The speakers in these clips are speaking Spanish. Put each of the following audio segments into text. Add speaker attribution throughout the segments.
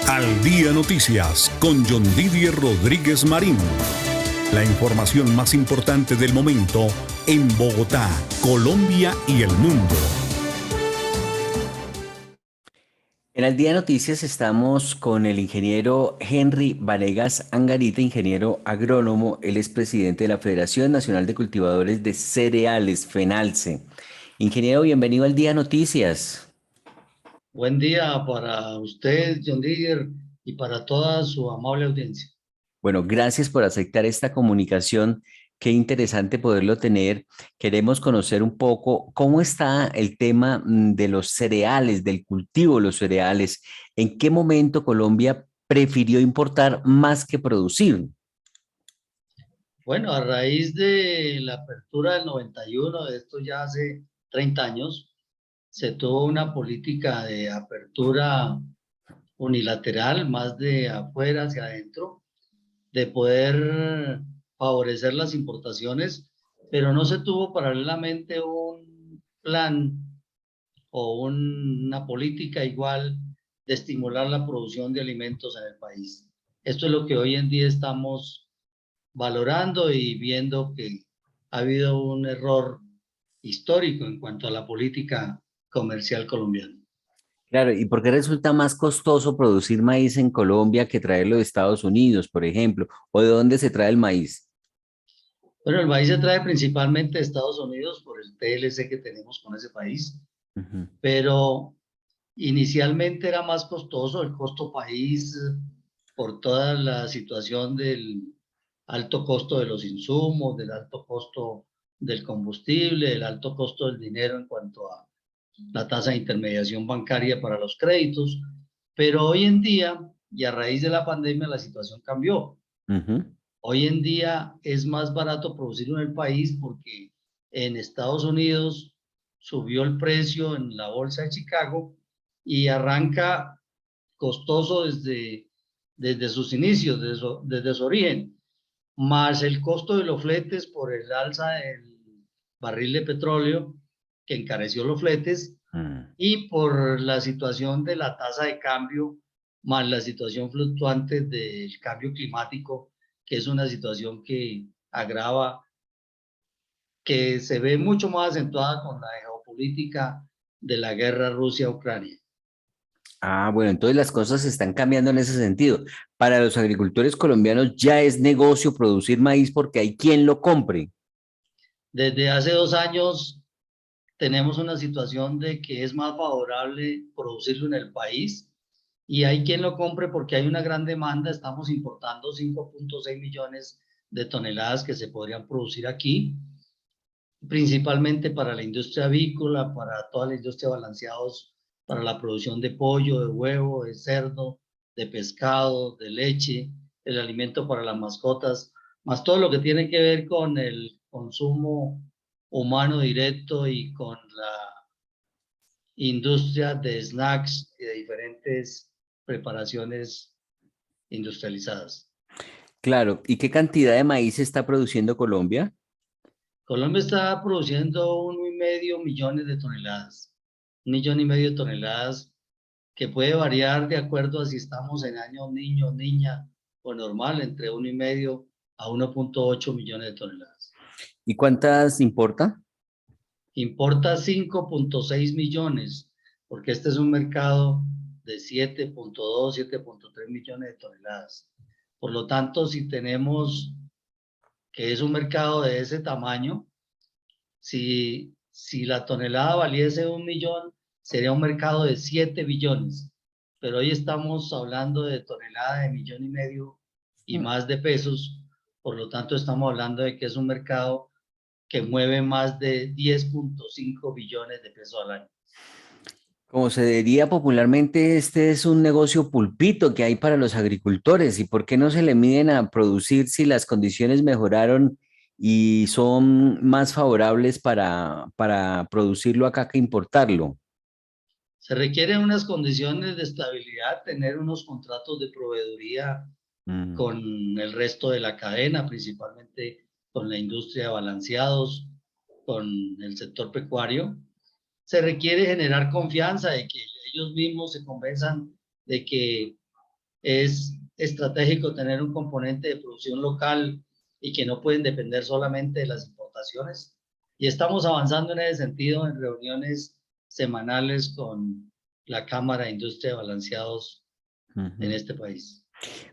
Speaker 1: Al Día Noticias con John Didier Rodríguez Marín. La información más importante del momento en Bogotá, Colombia y el mundo.
Speaker 2: En Al Día Noticias estamos con el ingeniero Henry Vanegas Angarita, ingeniero agrónomo. Él es presidente de la Federación Nacional de Cultivadores de Cereales, FENALCE. Ingeniero, bienvenido al Día Noticias.
Speaker 3: Buen día para usted, John Didier, y para toda su amable audiencia.
Speaker 2: Bueno, gracias por aceptar esta comunicación. Qué interesante poderlo tener. Queremos conocer un poco cómo está el tema de los cereales, del cultivo de los cereales. ¿En qué momento Colombia prefirió importar más que producir?
Speaker 3: Bueno, a raíz de la apertura del 91, de esto ya hace 30 años, se tuvo una política de apertura unilateral, más de afuera hacia adentro, de poder favorecer las importaciones, pero no se tuvo paralelamente un plan o una política igual de estimular la producción de alimentos en el país. Esto es lo que hoy en día estamos valorando y viendo que ha habido un error histórico en cuanto a la política comercial colombiana.
Speaker 2: Claro, ¿y por qué resulta más costoso producir maíz en Colombia que traerlo de Estados Unidos, por ejemplo? ¿O de dónde se trae el maíz?
Speaker 3: Bueno, el maíz se trae principalmente de Estados Unidos por el TLC que tenemos con ese país,
Speaker 2: Ujú.
Speaker 3: pero inicialmente era más costoso el costo país por toda la situación del alto costo de los insumos, del alto costo del combustible, del alto costo del dinero en cuanto a la tasa de intermediación bancaria para los créditos. Pero hoy en día, y a raíz de la pandemia, la situación cambió.
Speaker 2: Ujú.
Speaker 3: Hoy en día es más barato producir en el país porque en Estados Unidos subió el precio en la bolsa de Chicago y arranca costoso desde sus inicios, desde su origen, más el costo de los fletes por el alza del barril de petróleo que encareció los fletes
Speaker 2: Mm.
Speaker 3: y por la situación de la tasa de cambio, más la situación fluctuante del cambio climático, que es una situación que agrava, que se ve mucho más acentuada con la geopolítica de la guerra Rusia-Ucrania.
Speaker 2: Ah, bueno, entonces las cosas están cambiando en ese sentido. Para los agricultores colombianos ya es negocio producir maíz porque hay quien lo compre.
Speaker 3: Desde hace 2 años tenemos una situación de que es más favorable producirlo en el país y hay quien lo compre porque hay una gran demanda. Estamos importando 5.6 millones de toneladas que se podrían producir aquí, principalmente para la industria avícola, para toda la industria de balanceados, para la producción de pollo, de huevo, de cerdo, de pescado, de leche, el alimento para las mascotas, más todo lo que tiene que ver con el consumo humano directo y con la industria de snacks y de diferentes preparaciones industrializadas.
Speaker 2: Claro, ¿y qué cantidad de maíz está produciendo Colombia?
Speaker 3: Colombia está produciendo 1,5 millones de toneladas, 1,5 millones de toneladas que puede variar de acuerdo a si estamos en año niño, niña o normal, entre 1,5 a 1,8 millones de toneladas.
Speaker 2: ¿Y cuántas importa?
Speaker 3: Importa 5,6 millones, porque este es un mercado de 7,2, 7,3 millones de toneladas. Por lo tanto, si tenemos que es un mercado de ese tamaño, si la tonelada valiese 1 millón, sería un mercado de 7 billones. Pero hoy estamos hablando de tonelada de 1,5 millones y más de pesos. Por lo tanto, estamos hablando de que es un mercado que mueve más de 10,5 billones de pesos al año.
Speaker 2: Como se diría popularmente, este es un negocio pulpito que hay para los agricultores. ¿Y por qué no se le miden a producir si las condiciones mejoraron y son más favorables para producirlo acá que importarlo?
Speaker 3: Se requieren unas condiciones de estabilidad, tener unos contratos de proveeduría
Speaker 2: Mm.
Speaker 3: con el resto de la cadena, principalmente con la industria de balanceados, con el sector pecuario. Se requiere generar confianza de que ellos mismos se convenzan de que es estratégico tener un componente de producción local y que no pueden depender solamente de las importaciones. Y estamos avanzando en ese sentido en reuniones semanales con la Cámara de Industria de Balanceados en este país.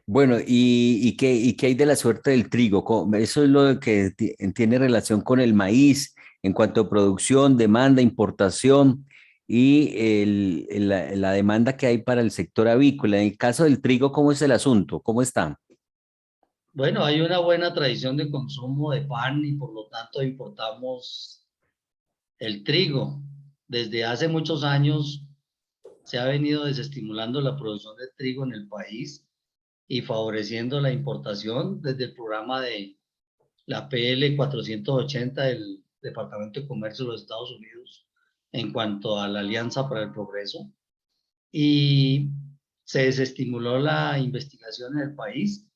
Speaker 2: Bueno, ¿y qué hay de la suerte del trigo? Eso es lo que tiene relación con el maíz en cuanto a producción, demanda, importación y la demanda que hay para el sector avícola. En el caso del trigo, ¿cómo es el asunto? ¿Cómo está?
Speaker 3: Bueno, hay una buena tradición de consumo de pan y por lo tanto importamos el trigo. Desde hace muchos años se ha venido desestimulando la producción de trigo en el país y favoreciendo la importación desde el programa de la PL 480 del Departamento de Comercio de los Estados Unidos en cuanto a la Alianza para el Progreso. Y se desestimuló la investigación en el país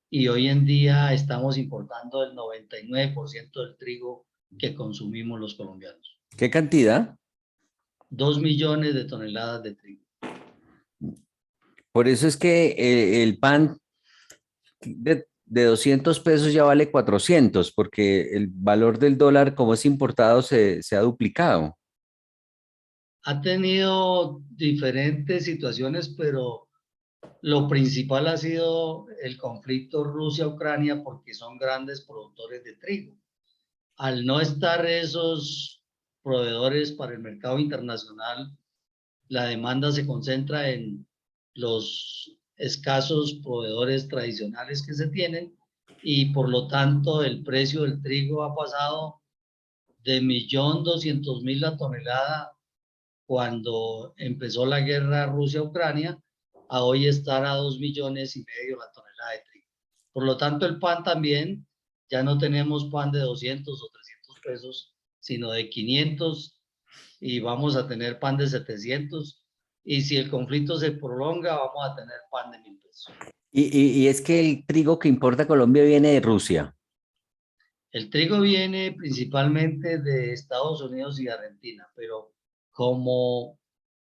Speaker 3: y hoy en día estamos importando el 99% del trigo que consumimos los colombianos.
Speaker 2: ¿Qué cantidad?
Speaker 3: 2 millones de toneladas de trigo.
Speaker 2: Por eso es que el pan de 200 pesos ya vale 400, porque el valor del dólar, como es importado, se ha duplicado.
Speaker 3: Ha tenido diferentes situaciones, pero lo principal ha sido el conflicto Rusia-Ucrania porque son grandes productores de trigo. Al no estar esos proveedores para el mercado internacional, la demanda se concentra en los escasos proveedores tradicionales que se tienen y por lo tanto el precio del trigo ha pasado de 1.200.000 la tonelada cuando empezó la guerra Rusia-Ucrania a hoy estar a 2,5 millones la tonelada de trigo. Por lo tanto, el pan también, ya no tenemos pan de 200 o 300 pesos, sino de 500 y vamos a tener pan de 700. Y si el conflicto se prolonga, vamos a tener pan de 1.000 pesos.
Speaker 2: Y es que el trigo que importa Colombia viene de Rusia.
Speaker 3: El trigo viene principalmente de Estados Unidos y Argentina, pero como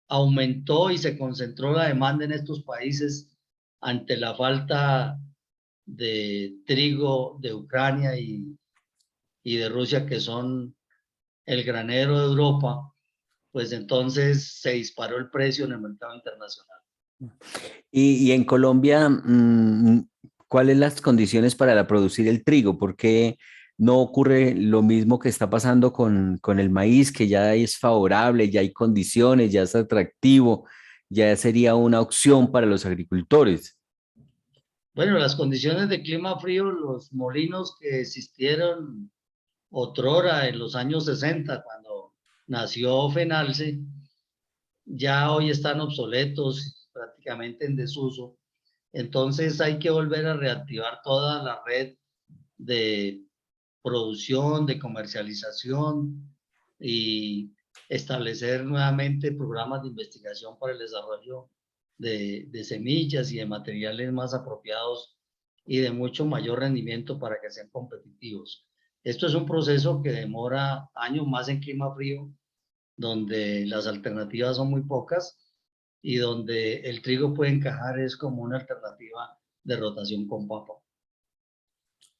Speaker 3: aumentó y se concentró la demanda en estos países ante la falta de trigo de Ucrania y de Rusia, que son el granero de Europa, pues entonces se disparó el precio en el mercado internacional.
Speaker 2: Y en Colombia, ¿cuáles las condiciones para producir el trigo? ¿Por qué no ocurre lo mismo que está pasando con el maíz, que ya es favorable, ya hay condiciones, ya es atractivo, ya sería una opción para los agricultores?
Speaker 3: Bueno, las condiciones de clima frío, los molinos que existieron otrora en los años 60, cuando nació Fenalce, ya hoy están obsoletos, prácticamente en desuso. Entonces hay que volver a reactivar toda la red de producción, de comercialización y establecer nuevamente programas de investigación para el desarrollo de semillas y de materiales más apropiados y de mucho mayor rendimiento para que sean competitivos. Esto es un proceso que demora años más en clima frío, donde las alternativas son muy pocas y donde el trigo puede encajar es como una alternativa de rotación con papa.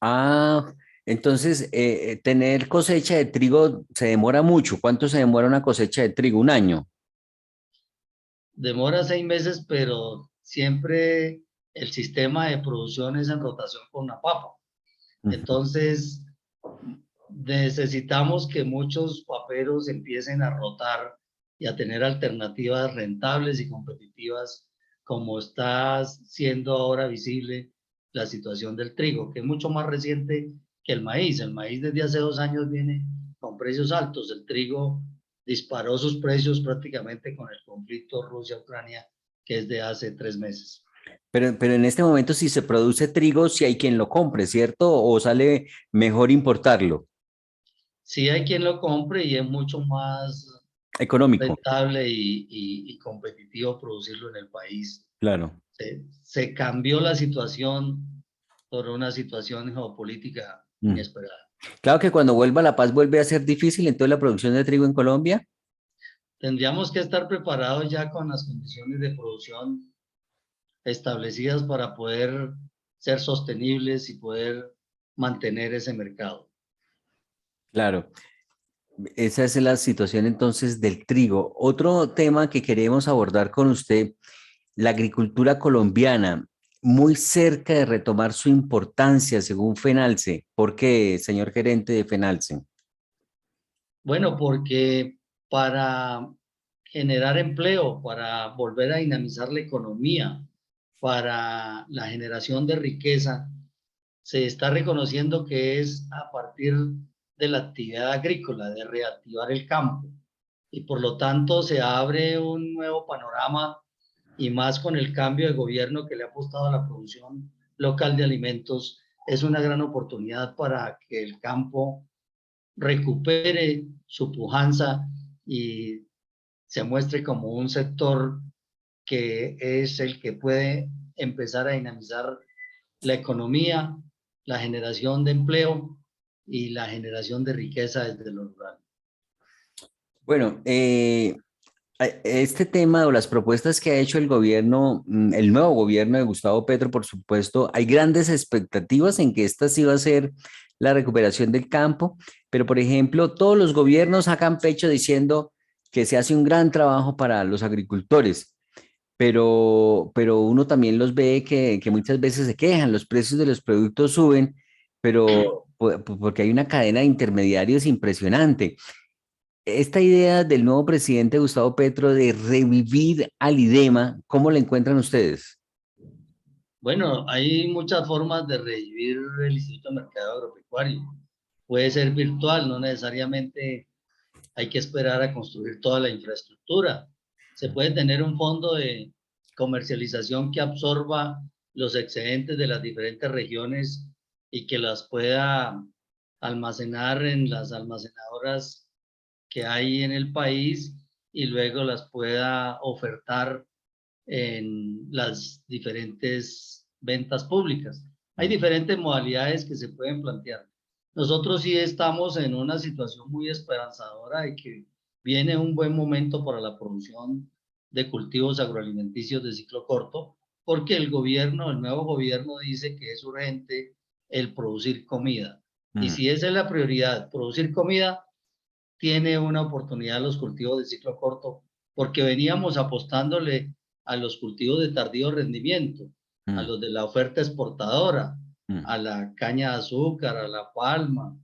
Speaker 2: Ah, entonces tener cosecha de trigo se demora mucho. ¿Cuánto se demora una cosecha de trigo? ¿Un año?
Speaker 3: Demora 6 meses, pero siempre el sistema de producción es en rotación con la papa. Entonces, necesitamos que muchos paperos empiecen a rotar y a tener alternativas rentables y competitivas, como está siendo ahora visible la situación del trigo, que es mucho más reciente que el maíz. El maíz desde hace 2 años viene con precios altos. El trigo disparó sus precios prácticamente con el conflicto Rusia-Ucrania, que es de hace 3 meses.
Speaker 2: Pero en este momento, si se produce trigo, si hay quien lo compre, ¿cierto? ¿O sale mejor importarlo?
Speaker 3: Sí hay quien lo compre y es mucho más
Speaker 2: Económico,
Speaker 3: rentable y competitivo producirlo en el país.
Speaker 2: claro.
Speaker 3: Se cambió la situación por una situación geopolítica
Speaker 2: Mm.
Speaker 3: inesperada.
Speaker 2: Claro que cuando vuelva la paz vuelve a ser difícil, entonces la producción de trigo en Colombia.
Speaker 3: Tendríamos que estar preparados ya con las condiciones de producción establecidas para poder ser sostenibles y poder mantener ese mercado.
Speaker 2: Claro. Esa es la situación entonces del trigo. Otro tema que queremos abordar con usted, la agricultura colombiana, muy cerca de retomar su importancia según FENALCE. ¿Por qué, señor gerente de FENALCE?
Speaker 3: Bueno, porque para generar empleo, para volver a dinamizar la economía, para la generación de riqueza, se está reconociendo que es a partir de la actividad agrícola, de reactivar el campo. Y por lo tanto se abre un nuevo panorama y más con el cambio de gobierno que le ha apostado a la producción local de alimentos, es una gran oportunidad para que el campo recupere su pujanza y se muestre como un sector que es el que puede empezar a dinamizar la economía, la generación de empleo y la generación de riqueza desde lo rural.
Speaker 2: Bueno, este tema o las propuestas que ha hecho el gobierno, el nuevo gobierno de Gustavo Petro, por supuesto, hay grandes expectativas en que esta sí va a ser la recuperación del campo, pero por ejemplo, todos los gobiernos sacan pecho diciendo que se hace un gran trabajo para los agricultores, pero uno también los ve que muchas veces se quejan, los precios de los productos suben, pero porque hay una cadena de intermediarios impresionante. Esta idea del nuevo presidente Gustavo Petro de revivir al IDEMA, ¿cómo la encuentran ustedes?
Speaker 3: Bueno, hay muchas formas de revivir el Instituto de Mercado Agropecuario. Puede ser virtual, no necesariamente hay que esperar a construir toda la infraestructura. Se puede tener un fondo de comercialización que absorba los excedentes de las diferentes regiones y que las pueda almacenar en las almacenadoras que hay en el país y luego las pueda ofertar en las diferentes ventas públicas. Hay diferentes modalidades que se pueden plantear. Nosotros sí estamos en una situación muy esperanzadora de que viene un buen momento para la producción de cultivos agroalimenticios de ciclo corto, porque el gobierno, el nuevo gobierno dice que es urgente el producir comida. Y si esa es la prioridad, producir comida, tiene una oportunidad los cultivos de ciclo corto, porque veníamos apostándole a los cultivos de tardío rendimiento, a los de la oferta exportadora, a la caña de azúcar, a la palma,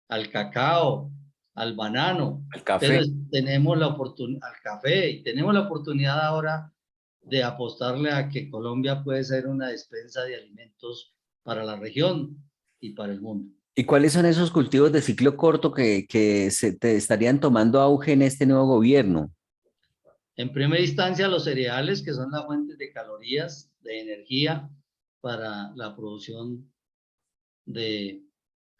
Speaker 3: al cacao, al banano.
Speaker 2: El café.
Speaker 3: Entonces tenemos la oportunidad, al café, y tenemos la oportunidad ahora de apostarle a que Colombia puede ser una despensa de alimentos para la región y para el mundo.
Speaker 2: ¿Y cuáles son esos cultivos de ciclo corto que te estarían tomando auge en este nuevo gobierno?
Speaker 3: En primera instancia, los cereales, que son las fuentes de calorías, de energía para la producción de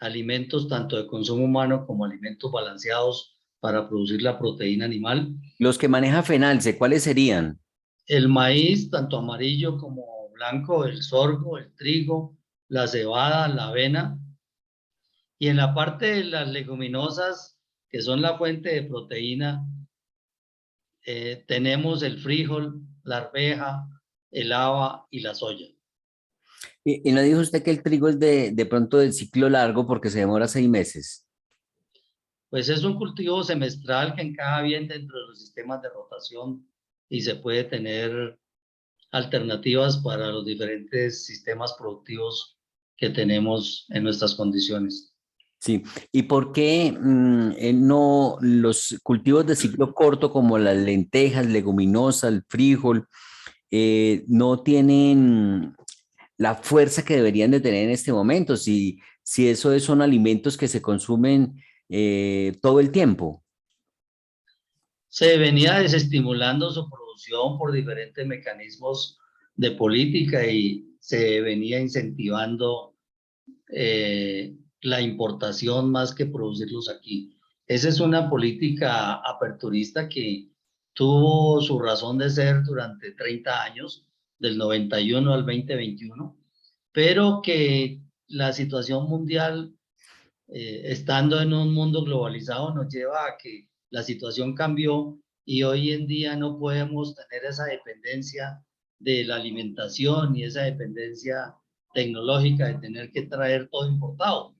Speaker 3: alimentos, tanto de consumo humano como alimentos balanceados para producir la proteína animal.
Speaker 2: Los que maneja FENALCE, ¿cuáles serían?
Speaker 3: El maíz, tanto amarillo como blanco, el sorgo, el trigo, la cebada, la avena. Y en la parte de las leguminosas, que son la fuente de proteína, tenemos el frijol, la arveja, el haba y la soya.
Speaker 2: Y no dijo usted que el trigo es de pronto del ciclo largo porque se demora 6 meses.
Speaker 3: Pues es un cultivo semestral que encaja bien dentro de los sistemas de rotación y se puede tener alternativas para los diferentes sistemas productivos que tenemos en nuestras condiciones.
Speaker 2: Sí. ¿Y por qué no los cultivos de ciclo corto como las lentejas, leguminosas, el frijol, no tienen la fuerza que deberían de tener en este momento? Si eso son alimentos que se consumen todo el tiempo.
Speaker 3: Se venía desestimulando su producción por diferentes mecanismos de política y se venía incentivando la importación más que producirlos aquí. Esa es una política aperturista que tuvo su razón de ser durante 30 años, del 91 al 2021, pero que la situación mundial, estando en un mundo globalizado, nos lleva a que la situación cambió y hoy en día no podemos tener esa dependencia de la alimentación y esa dependencia tecnológica de tener que traer todo importado.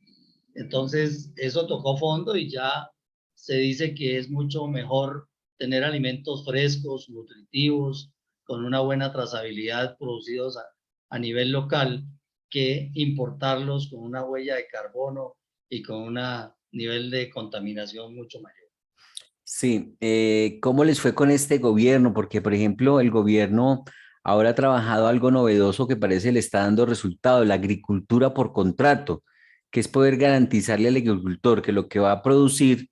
Speaker 3: Entonces, eso tocó fondo y ya se dice que es mucho mejor tener alimentos frescos, nutritivos, con una buena trazabilidad producidos a nivel local, que importarlos con una huella de carbono y con un nivel de contaminación mucho mayor.
Speaker 2: Sí, ¿cómo les fue con este gobierno? Porque, por ejemplo, el gobierno ahora ha trabajado algo novedoso que parece le está dando resultado, la agricultura por contrato, que es poder garantizarle al agricultor que lo que va a producir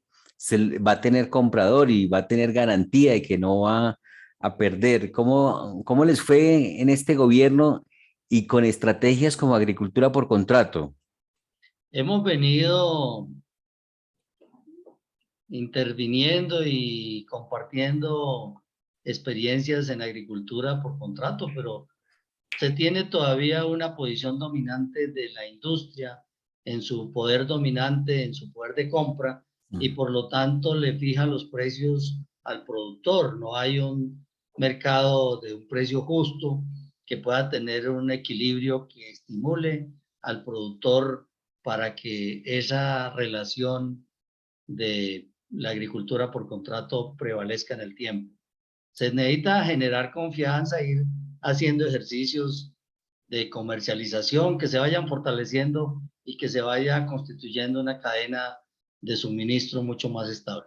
Speaker 2: va a tener comprador y va a tener garantía y que no va a perder. ¿Cómo les fue en este gobierno y con estrategias como agricultura por contrato?
Speaker 3: Hemos venido interviniendo y compartiendo experiencias en agricultura por contrato, pero se tiene todavía una posición dominante de la industria en su poder dominante, en su poder de compra, y por lo tanto le fija los precios al productor. No hay un mercado de un precio justo que pueda tener un equilibrio que estimule al productor para que esa relación de la agricultura por contrato prevalezca en el tiempo. Se necesita generar confianza, ir haciendo ejercicios de comercialización que se vayan fortaleciendo y que se vaya constituyendo una cadena de suministro mucho más estable.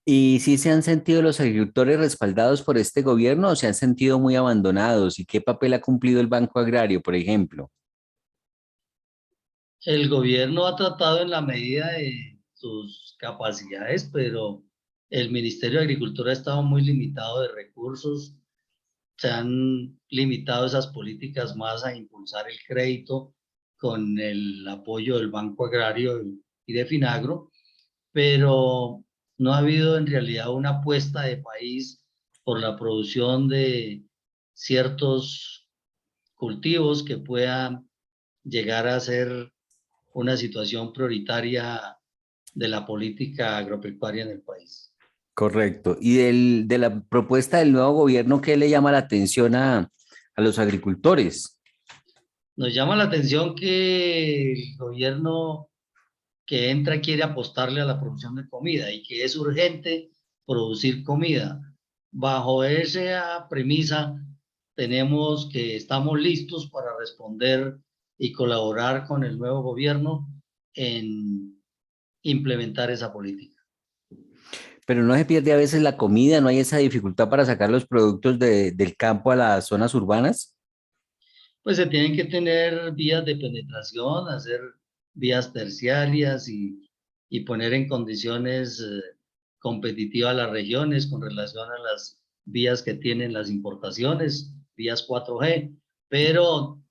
Speaker 2: ¿Y si se han sentido los agricultores respaldados por este gobierno o se han sentido muy abandonados? ¿Y qué papel ha cumplido el Banco Agrario, por ejemplo?
Speaker 3: El gobierno ha tratado en la medida de sus capacidades, pero el Ministerio de Agricultura ha estado muy limitado de recursos. Se han limitado esas políticas más a impulsar el crédito con el apoyo del Banco Agrario y de Finagro, pero no ha habido en realidad una apuesta de país por la producción de ciertos cultivos que puedan llegar a ser una situación prioritaria de la política agropecuaria en el país.
Speaker 2: Correcto. ¿Y de la propuesta del nuevo gobierno, qué le llama la atención a los agricultores?
Speaker 3: Nos llama la atención que el gobierno que entra quiere apostarle a la producción de comida y que es urgente producir comida. Bajo esa premisa, tenemos que estamos listos para responder y colaborar con el nuevo gobierno en implementar esa política.
Speaker 2: Pero no se pierde a veces la comida, no hay esa dificultad para sacar los productos del campo a las zonas urbanas.
Speaker 3: Pues se tienen que tener vías de penetración, hacer vías terciarias y poner en condiciones competitivas las regiones con relación a las vías que tienen las importaciones, vías 4G, pero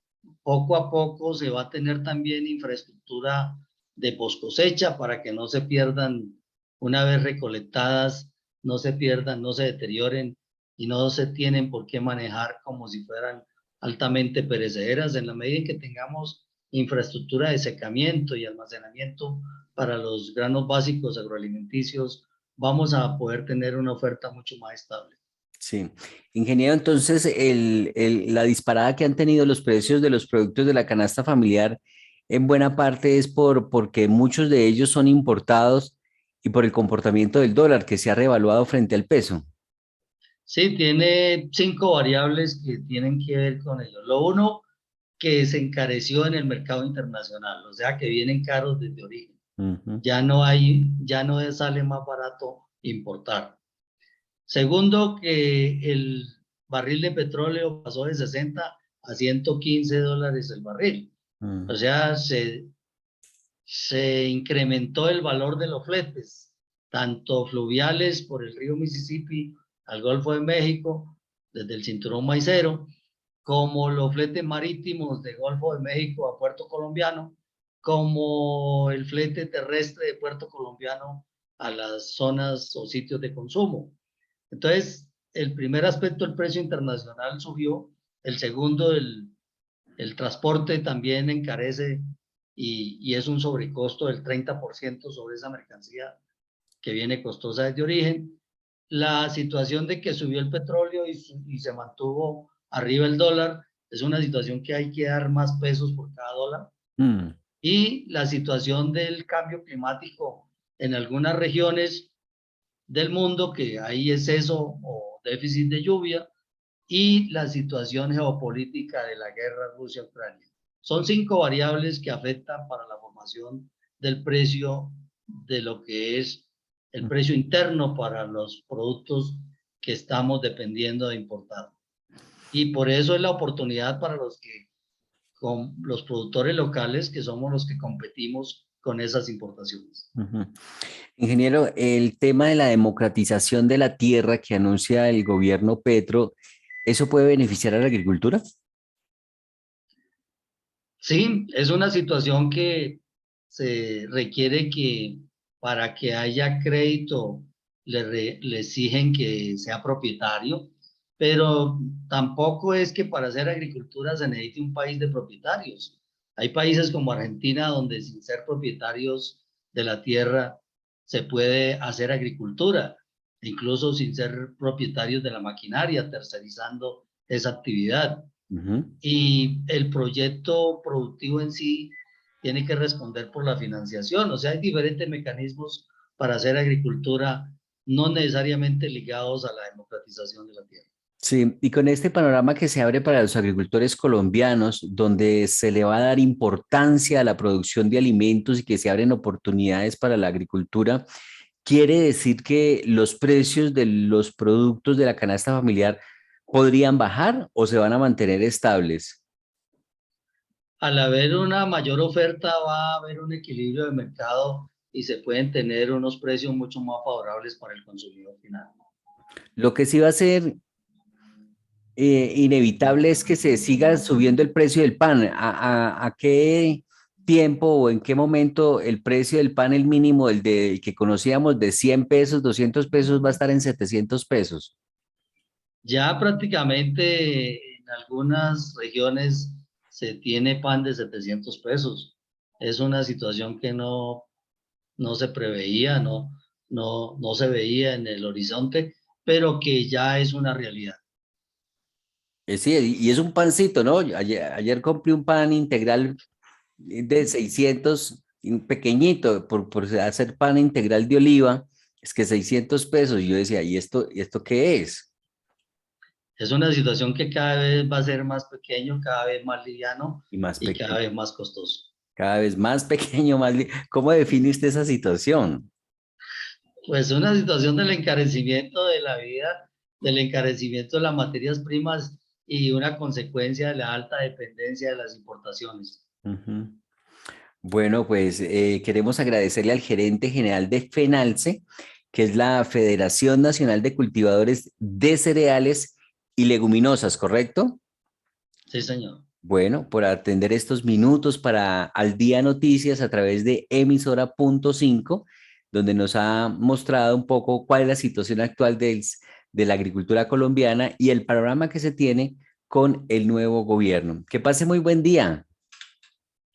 Speaker 3: poco a poco se va a tener también infraestructura de poscosecha para que no se pierdan, una vez recolectadas, no se pierdan, no se deterioren y no se tienen por qué manejar como si fueran altamente perecederas. En la medida en que tengamos infraestructura de secamiento y almacenamiento para los granos básicos agroalimenticios, vamos a poder tener una oferta mucho más estable.
Speaker 2: Sí. Ingeniero, entonces la disparada que han tenido los precios de los productos de la canasta familiar en buena parte es porque muchos de ellos son importados y por el comportamiento del dólar que se ha revaluado frente al peso.
Speaker 3: Sí, tiene 5 variables que tienen que ver con ello. Lo uno, que se encareció en el mercado internacional, o sea que vienen caros desde origen. Ya no sale más barato importar. Segundo, que el barril de petróleo pasó de 60 a 115 dólares el barril. O sea, se incrementó el valor de los fletes, tanto fluviales por el río Mississippi al Golfo de México, desde el cinturón maicero, como los fletes marítimos de Golfo de México a Puerto Colombiano, como el flete terrestre de Puerto Colombiano a las zonas o sitios de consumo. Entonces, el primer aspecto, el precio internacional subió. El segundo, el transporte también encarece y es un sobrecosto del 30% sobre esa mercancía que viene costosa desde origen. La situación de que subió el petróleo y se mantuvo arriba el dólar, es una situación que hay que dar más pesos por cada dólar. Y la situación del cambio climático en algunas regiones del mundo, que hay exceso o déficit de lluvia, y la situación geopolítica de la guerra Rusia-Ucrania. Son 5 variables que afectan para la formación del precio de lo que es el precio interno para los productos que estamos dependiendo de importar. Y por eso es la oportunidad para con los productores locales, que somos los que competimos con esas importaciones.
Speaker 2: Ingeniero, el tema de la democratización de la tierra que anuncia el gobierno Petro, ¿eso puede beneficiar a la agricultura?
Speaker 3: Sí, es una situación que se requiere que para que haya crédito le exigen que sea propietario, pero tampoco es que para hacer agricultura se necesite un país de propietarios. Hay países como Argentina donde sin ser propietarios de la tierra se puede hacer agricultura, incluso sin ser propietarios de la maquinaria, tercerizando esa actividad. Y el proyecto productivo en sí tiene que responder por la financiación. O sea, hay diferentes mecanismos para hacer agricultura, no necesariamente ligados a la democratización de la tierra.
Speaker 2: Sí, y con este panorama que se abre para los agricultores colombianos, donde se le va a dar importancia a la producción de alimentos y que se abren oportunidades para la agricultura, ¿quiere decir que los precios de los productos de la canasta familiar podrían bajar o se van a mantener estables?
Speaker 3: Al haber una mayor oferta va a haber un equilibrio de mercado y se pueden tener unos precios mucho más favorables para el consumidor final.
Speaker 2: Lo que sí va a ser inevitable es que se siga subiendo el precio del pan. ¿A qué tiempo o en qué momento el precio del pan, el mínimo, el que conocíamos de 100 pesos, 200 pesos, va a estar en 700 pesos?
Speaker 3: Ya prácticamente en algunas regiones se tiene pan de 700 pesos. Es una situación que no se preveía, no se veía en el horizonte, pero que ya es una realidad.
Speaker 2: Sí, y es un pancito, ¿no? Ayer compré un pan integral de 600, un pequeñito, por hacer pan integral de oliva, es que 600 pesos. Y yo decía, ¿y esto qué es?
Speaker 3: Es una situación que cada vez va a ser más pequeño, cada vez más liviano
Speaker 2: Y más
Speaker 3: y
Speaker 2: pequeño.
Speaker 3: cada vez más costoso.
Speaker 2: Cada vez más pequeño, ¿Cómo define usted esa situación?
Speaker 3: Pues una situación del encarecimiento de la vida, del encarecimiento de las materias primas y una consecuencia de la alta dependencia de las importaciones.
Speaker 2: Bueno, pues queremos agradecerle al gerente general de FENALCE, que es la Federación Nacional de Cultivadores de Cereales y Leguminosas, ¿correcto?
Speaker 3: Sí, señor.
Speaker 2: Bueno, por atender estos minutos para Al Día Noticias a través de emisora punto 5, donde nos ha mostrado un poco cuál es la situación actual de la agricultura colombiana y el panorama que se tiene con el nuevo gobierno. Que pase muy buen día.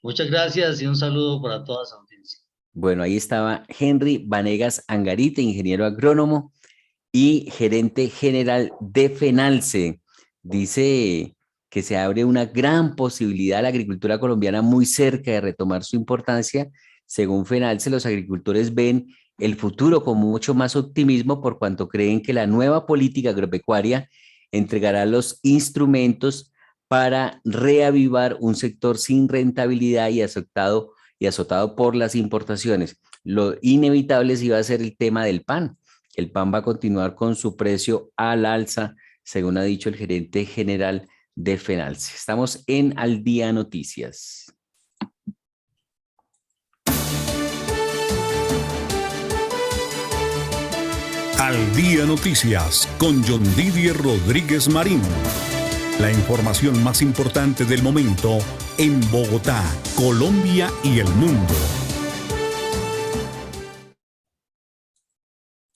Speaker 3: Muchas gracias y un saludo para toda su audiencia.
Speaker 2: Bueno, ahí estaba Henry Vanegas Angarita, ingeniero agrónomo y gerente general de FENALCE. Dice que se abre una gran posibilidad a la agricultura colombiana muy cerca de retomar su importancia. Según FENALCE, los agricultores ven el futuro con mucho más optimismo por cuanto creen que la nueva política agropecuaria entregará los instrumentos para reavivar un sector sin rentabilidad y azotado por las importaciones. Lo inevitable sí va a ser el tema del pan. El pan va a continuar con su precio al alza, según ha dicho el gerente general de FENALCE. Estamos en Al Día Noticias.
Speaker 1: Al Día Noticias con John Didier Rodríguez Marín. La información más importante del momento en Bogotá, Colombia y el mundo.